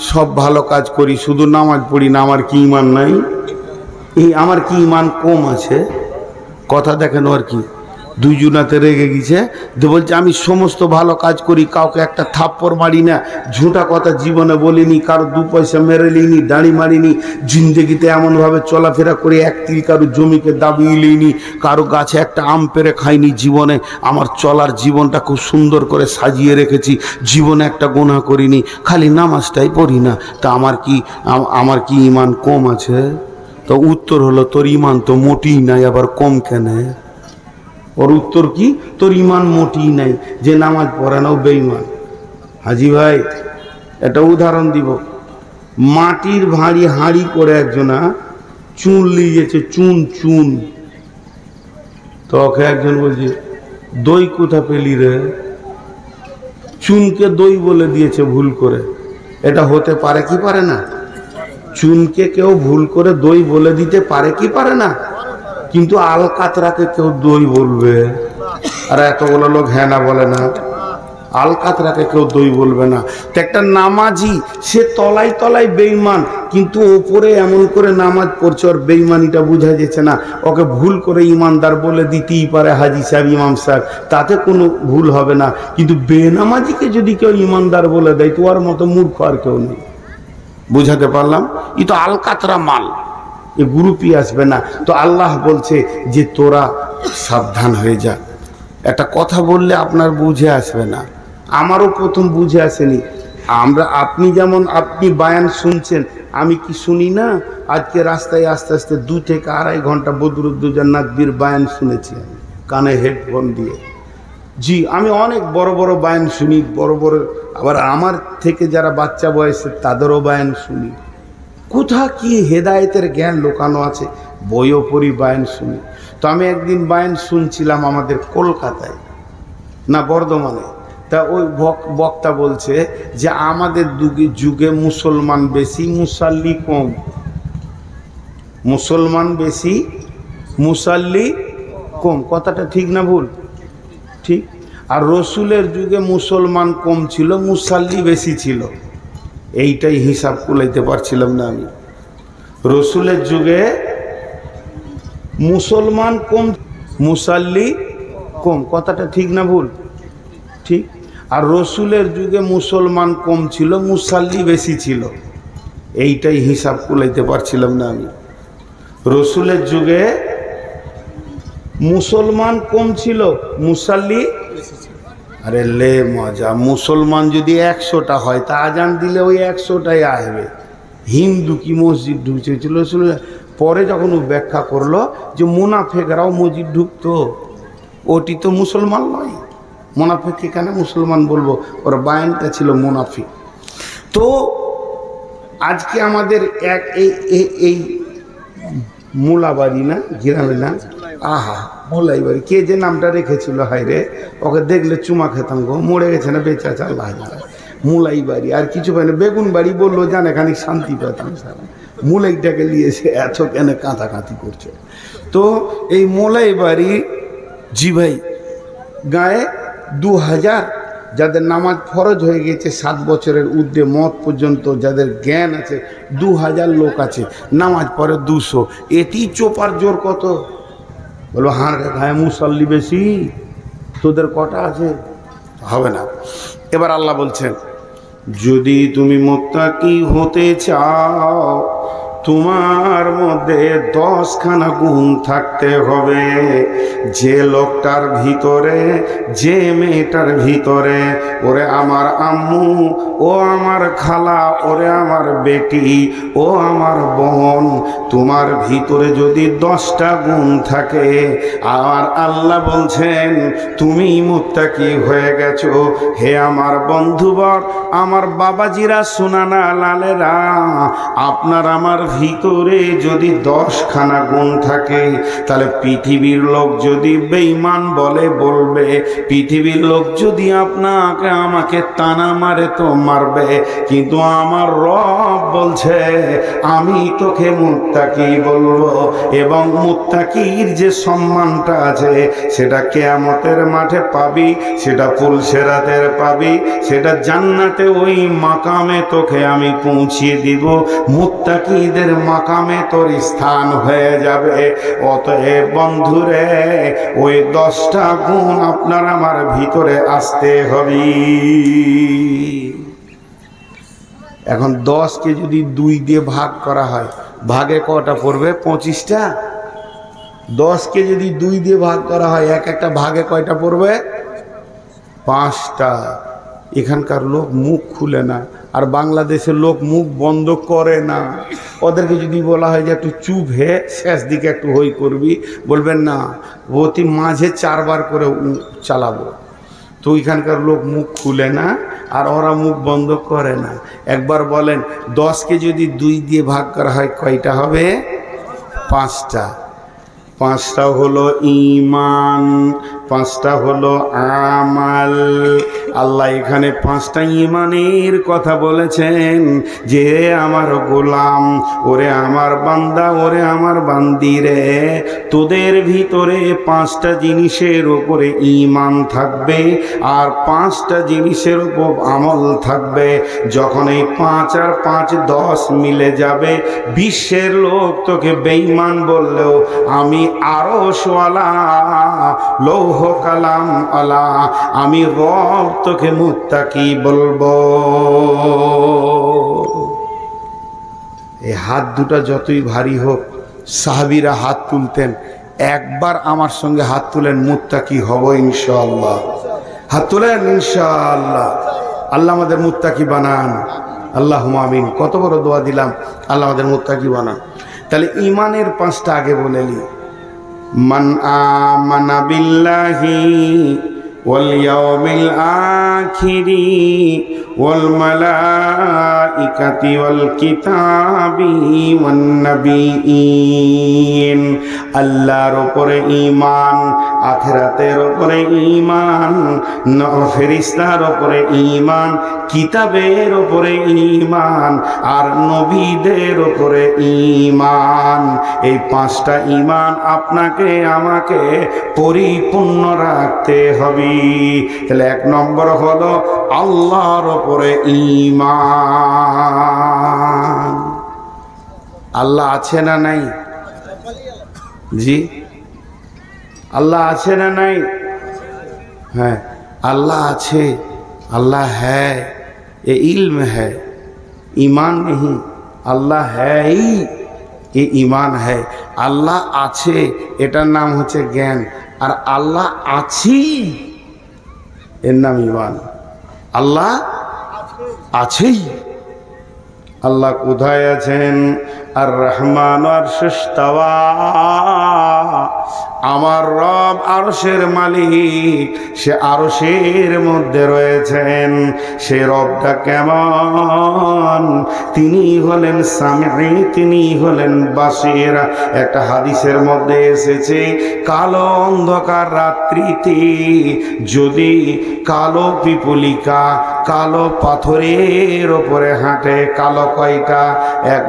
সব ভালো কাজ করি, শুধু নামাজ পড়ি না, আমার কি ইমান নাই? এই আমার কি ইমান কম আছে? কথা দেখেন, আর কি দুইজনাতে রেগে গেছে, বলছে আমি সমস্ত ভালো কাজ করি, কাউকে একটা থাপ্পড় মারি না, ঝুঁটা কথা জীবনে বলিনি, কারো দু পয়সা মেরে লিনি, দাড়ি মারিনি, জিন্দগিতে এমনভাবে চলাফেরা করে এক তিল কারো জমিকে দাবিয়ে লিনি, কারো গাছে একটা আম পেরে খাইনি জীবনে। আমার চলার জীবনটা খুব সুন্দর করে সাজিয়ে রেখেছি, জীবনে একটা গুনাহ করিনি, খালি নামাজটাই পড়ি না। তা আমার কি ইমান কম আছে? তো উত্তর হলো, তোর ইমান তো মোটেই নাই, আবার কম কেন? ওর উত্তর কি? তোর ইমান মোটেই নাই, যে নামাজ পড়ে না ও বেঈমান। হাজি ভাই একটা উদাহরণ দিব। মাটির হাঁড়ি করে একজনা চুন লিয়েছে, চুন। তো ওকে একজন বলছে, দই কোথা পেলি রে? চুনকে দই বলে দিয়েছে ভুল করে। এটা হতে পারে কি পারে না? চুনকে কেউ ভুল করে দই বলে দিতে পারে কি পারে না? কিন্তু আলকাতরাকে কেউ দই বলবে? আর এতগুলো লোক হ্যাঁ না বলে না। আলকাতরাকে কেউ দই বলবে না। তো একটা নামাজি, সে তলায় তলায় বেঈমান, কিন্তু ওপরে এমন করে নামাজ পড়ছে, ওর বেঈমানিটা বোঝা যাচ্ছে না। ওকে ভুল করে ইমানদার বলে দিতেই পারে হাজি সাহেব, ইমাম সাহেব, তাতে কোনো ভুল হবে না। কিন্তু বেনামাজিকে যদি কেউ ইমানদার বলে দেয়, তো ওর মতো মূর্খ আর কেউ নেই। বুঝাতে পারলাম? ই তো আলকাতরা মাল, এ গ্রুপই আসবে না। তো আল্লাহ বলছে যে তোরা সাবধান হয়ে যা। একটা কথা বললে আপনার বুঝে আসবে না, আমারও প্রথম বুঝে আসেনি। আপনি বায়ান শুনছেন, আমি কি শুনি না? আজকে রাস্তায় আস্তে আস্তে 2 থেকে 2.5 ঘন্টা বদরুদ্দোজা নাকবির বায়ান শুনেছি আমি, কানে হেডফোন দিয়ে। জি, আমি অনেক বড় বড় বায়ান শুনি, বড় আবার আমার থেকে যারা বাচ্চা বয়সের তাদেরও বায়ান শুনি। কোথা কি হেদায়েতের জ্ঞান লুকানো আছে, বইও পড়ি, বায়ান শুনি। তো আমি একদিন বায়ান শুনছিলাম আমাদের কলকাতায়, না বর্ধমানে। তা ওই বক্তা বলছে যে আমাদের যুগে মুসলমান বেশি, মুসাল্লি কম। মুসলমান বেশি, মুসাল্লি কম। কথাটা ঠিক না ভুল? ঠিক। আর রসুলের যুগে মুসলমান কম ছিল, মুসাল্লি বেশি ছিল। এইটাই হিসাব কুলাইতে পারছিলাম না আমি। রসুলের যুগে মুসলমান কম, মুসাল্লি কম। কথাটা ঠিক না ভুল? ঠিক। আর রসুলের যুগে মুসলমান কম ছিল, মুসাল্লি বেশি ছিল। এইটাই হিসাব কুলাইতে পারছিলাম না আমি। রসুলের যুগে মুসলমান কম ছিল, মুসাল্লি। আরে লে মজা, মুসলমান যদি 100টা হয় তা আজান দিলে ওই 100টাই আসবে। হিন্দু কি মসজিদ ঢুকছিল? পরে যখন ও ব্যাখ্যা করলো যে মুনাফেকরাও মসজিদ ঢুকতো, ওটি তো মুসলমান নয়। মুনাফিক এখানে মুসলমান বলবো, ওর বায়ানটা ছিল মুনাফিক। তো আজকে আমাদের এই মুলাবাড়ি না, গ্রামে না, আহা মোলাই বাড়ি, কে যে নামটা রেখেছিল, হায় রে, ওকে দেখলে চুমা খেতাম গো। মরে গেছে না বেঁচে আছে আল্লাহ জানে। মুলাই বাড়ি আর কিছু পাই না, বেগুন বাড়ি বললো জানে, খানিক শান্তি পেতাম। সারা মুলাইটাকে নিয়েছে, এত কেন কাঁথাকাঁথি করছে। তো এই মোলাই বাড়ি, জি ভাই, গায়ে 2000 যাদের নামাজ ফরজ হয়ে গেছে 7 বছরের ঊর্ধ্বে মত পর্যন্ত, যাদের জ্ঞান আছে 2000 লোক আছে, নামাজ পড়ে 200। এটি চোপার জোর কত? বলো হাঁ রে গায়ে মুসল্লি বেশি, তোদের কটা আছে? হবে না। এবার আল্লাহ বলছেন, যদি তুমি মুত্তাকি হতে চাও, তোমার মধ্যে 10খানা গুণ থাকতে হবে। যে লোকটার ভিতরে, যে মেয়েটার ভিতরে, ওরে আমার আম্মু, ও আমার খালা, ওরে আমার বেটি, ও আমার বোন, তোমার ভিতরে যদি 10টা গুণ থাকে, আর আল্লাহ বলছেন তুমি মুত্তাকি হয়ে গেছো। হে আমার বন্ধুবর, আমার বাবাজিরা, সোনানা লালেরা, আপনার আমার ভিতরে যদি 10খানা গুণ থাকে, তাহলে পৃথিবীর লোক যদি বেঈমান বলে বলবে, পৃথিবীর লোক যদি আপনাকে আমাকে তানা মারে তো মারবে, কিন্তু আমার রব বলছে আমি তোকে মুত্তাকি বলবো। এবং মুত্তাকির যে সম্মানটা আছে সেটা কিয়ামতের মাঠে পাবি, সেটা পুলসেরাতের পাবি, সেটা জান্নাতে ওই মাকামে তোকে আমি পৌঁছিয়ে দিব। মুত্তাকিদের মাকামে তোর স্থান হয়ে যাবে। অতএব বন্ধুরে, ওই 10টা গুণ আপনার আমার ভিতরে আসতে হবে। এখন 10কে যদি 2 দিয়ে ভাগ করা হয়, ভাগে কটা পড়বে? 25টা। 10কে যদি 2 দিয়ে ভাগ করা হয়, একটা ভাগে কয়টা পড়বে? 5টা। এখানকার লোক মুখ খুলে না, আর বাংলাদেশের লোক মুখ বন্ধ করে না। ওদেরকে যদি বলা হয় যে একটু চুপ হে, শেষ দিকে একটু হই করবি, বলবেন না, অতি মাঝে 4 বার করে চালাবো। তো এখানকার লোক মুখ খুলে না, আর ওরা মুখ বন্ধ করে না। একবার বলেন, 10কে যদি 2 দিয়ে ভাগ করা হয় কয়টা হবে? 5টা। 5টা হলো ঈমান, 5টা হলো আমাল। আল্লাহ এখানে 5টা ঈমানের কথা বলেছেন যে আমার গোলাম, ওরে আমার বান্দা, ওরে আমার বান্দিরে, তোদের ভিতরে 5টা জিনিসের উপরে ঈমান থাকবে আর 5টা জিনিসের উপর আমল থাকবে। যখন এই 5 আর 5 10 মিলে যাবে, বিশ্বের লোক তোকে বেঈমান বললেও আমি আরশওয়ালা, লৌহ কালাম আলা, আমি রব তোকে মুত্তাকি বলবো। এই হাত দুটা যতই ভারী হোক, সাহাবীরা হাত তুলতেন। একবার আমার সঙ্গে হাত তুলেন, মুত্তাকি হব ইনশাআল্লাহ। হাত তুলেন ইনশাআল্লাহ। আল্লাহ আমাদের মুত্তাকি বানান, আল্লাহুম্মা আমিন। কত বড় দোয়া দিলাম, আল্লাহ আমাদের মুত্তাকি বানান। তাহলে ঈমানের 5টা আগে বলেলি। মান আমানা বিল্লাহি ওয়াল ইয়াউমিল আখিরি ওয়াল মালাইকাতি ওয়াল কিতাবি ওয়ান নাবিয়িন। আল্লাহর উপরে ঈমান, আখিরাতের উপরে ঈমান, ফেরেশতার উপরে ঈমান, কিতাবের উপরে ঈমান, আর নবীদের উপরে ঈমান। এই 5টা ঈমান আপনাকে আমাকে পরিপূর্ণ রাখতে হবে। তাহলে 1 নম্বর হলো আল্লাহর উপরে ঈমান। আল্লাহ আছে না নাই? জি, আল্লাহ আছে না নাই? হ্যাঁ, আল্লাহ আছে, अल्लाह है, ये इल्म है, ईमान नहीं। अल्लाह है ही, ये ईमान है। আল্লাহ আছে এটার নাম হচ্ছে জ্ঞান, আর আল্লাহ আছি এর নাম ঈমান। আল্লাহ আছেই। আল্লাহ কোথায় আছেন? আর রহমান আরশে ইস্তাওয়া। আমার রব আরশের মালিক, সে আরশের মধ্যে রয়েছেন। সে রবটা কেমন? তিনি হলেন সামি, তিনি হলেন বাসির। একটা হাদিসের মধ্যে এসেছে, কালো অন্ধকার রাত্রিতে যদি কালো পিপুলিকা কালো পাথরের ওপরে হাঁটে, কালো কয়টা? 1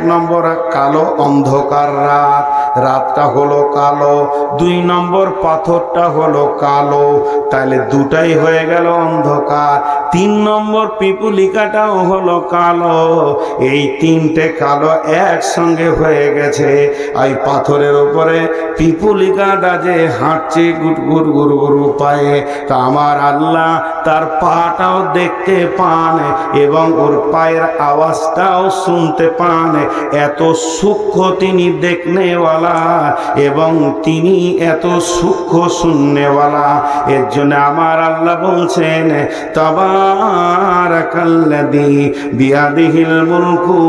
নম্বর কালো অন্ধকার রাত, রাতটা হলো কালো। 2 নম্বর পাথরটা হলো কালো, তাহলে দুটাই হয়ে গেল অন্ধকার। 3 নম্বর পিপুলিকাটাও হলো কালো। এই 3টে কালো একসঙ্গে হয়ে গেছে। এই পাথরের উপরে পিপুলিকাটা যে হাঁটছে গুড় গুড় গুড় পায়ে, তা আমার আল্লাহ তার পাটাও দেখতে পান এবং ওর পায়ের আওয়াজটাও শুনতে পান। এত সূক্ষ্ম তিনি দেখনেওয়ালা এবং তিনি এত সূক্ষ্ম শুননেওয়ালা। এর জন্য আমার আল্লাহ বলছেন, তাবারাকাল্লাযী বিয়াদিহিল মুলকু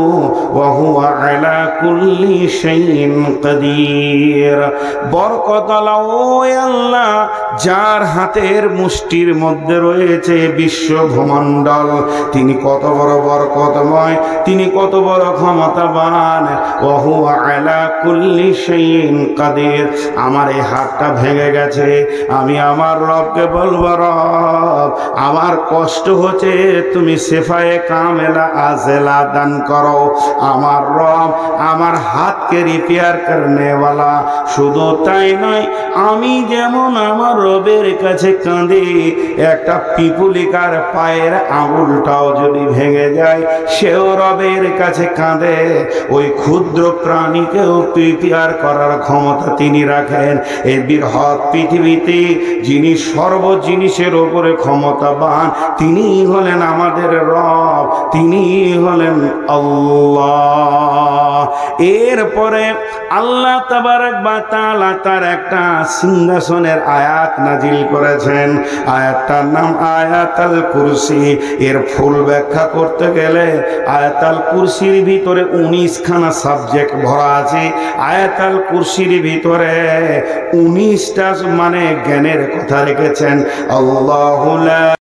ওয়া হুয়া আলা কুল্লি শাইইন কাদির। বরকত আল্লাহ, ও আল্লাহ যার হাতের মুষ্টির মধ্যে রয়েছে বিশ্ব ভূমণ্ডল, তিনি কত বড় বরকতময়, তিনি কত বড় ক্ষমতাবান। ওয়া হুয়া আলা কুল্লি শাইইন কাদির। আমার এই হাতটা ভেঙে গেছে, আমি আমার রবকে বলবো, রব আমার কষ্ট হচ্ছে, তুমি শেফায়ে কামেলা আজেলা দান করো। আমার রব আমার হাতকে রিপেয়ার করনে ওয়ালা। শুধু তাই নয়, আমি যেমন আমার রবের কাছে কাঁদি, একটা পিপুলিকার পায়ের আঙুলটাও যদি ভেঙে যায় সেও রবের কাছে কাঁদে। ওই ক্ষুদ্র প্রাণীকেও রিপেয়ার করার ক্ষমতা তিনি রাখেন। এই বৃহৎ পৃথিবীতে যিনি সর্ব জিনিসের ওপরে ক্ষমতাবান, তিনি হলেন আমাদের রব, তিনি হলেন আল্লাহ। এরপরে আল্লাহ তাবারক ওয়া তাআলা তার একটা সিংহাসনের আয়াত নাজিল করেছেন। আয়াতটার নাম আয়াতুল কুরসি। এর ফুল ব্যাখ্যা করতে গেলে আয়াতুল কুরসির ভিতরে 19 খানা সাবজেক্ট ভরা আছে। আয়াতুল কুরসির ভিতরে 19টা মানে জ্ঞানের কথা রেখেছেন। আল্লাহু লা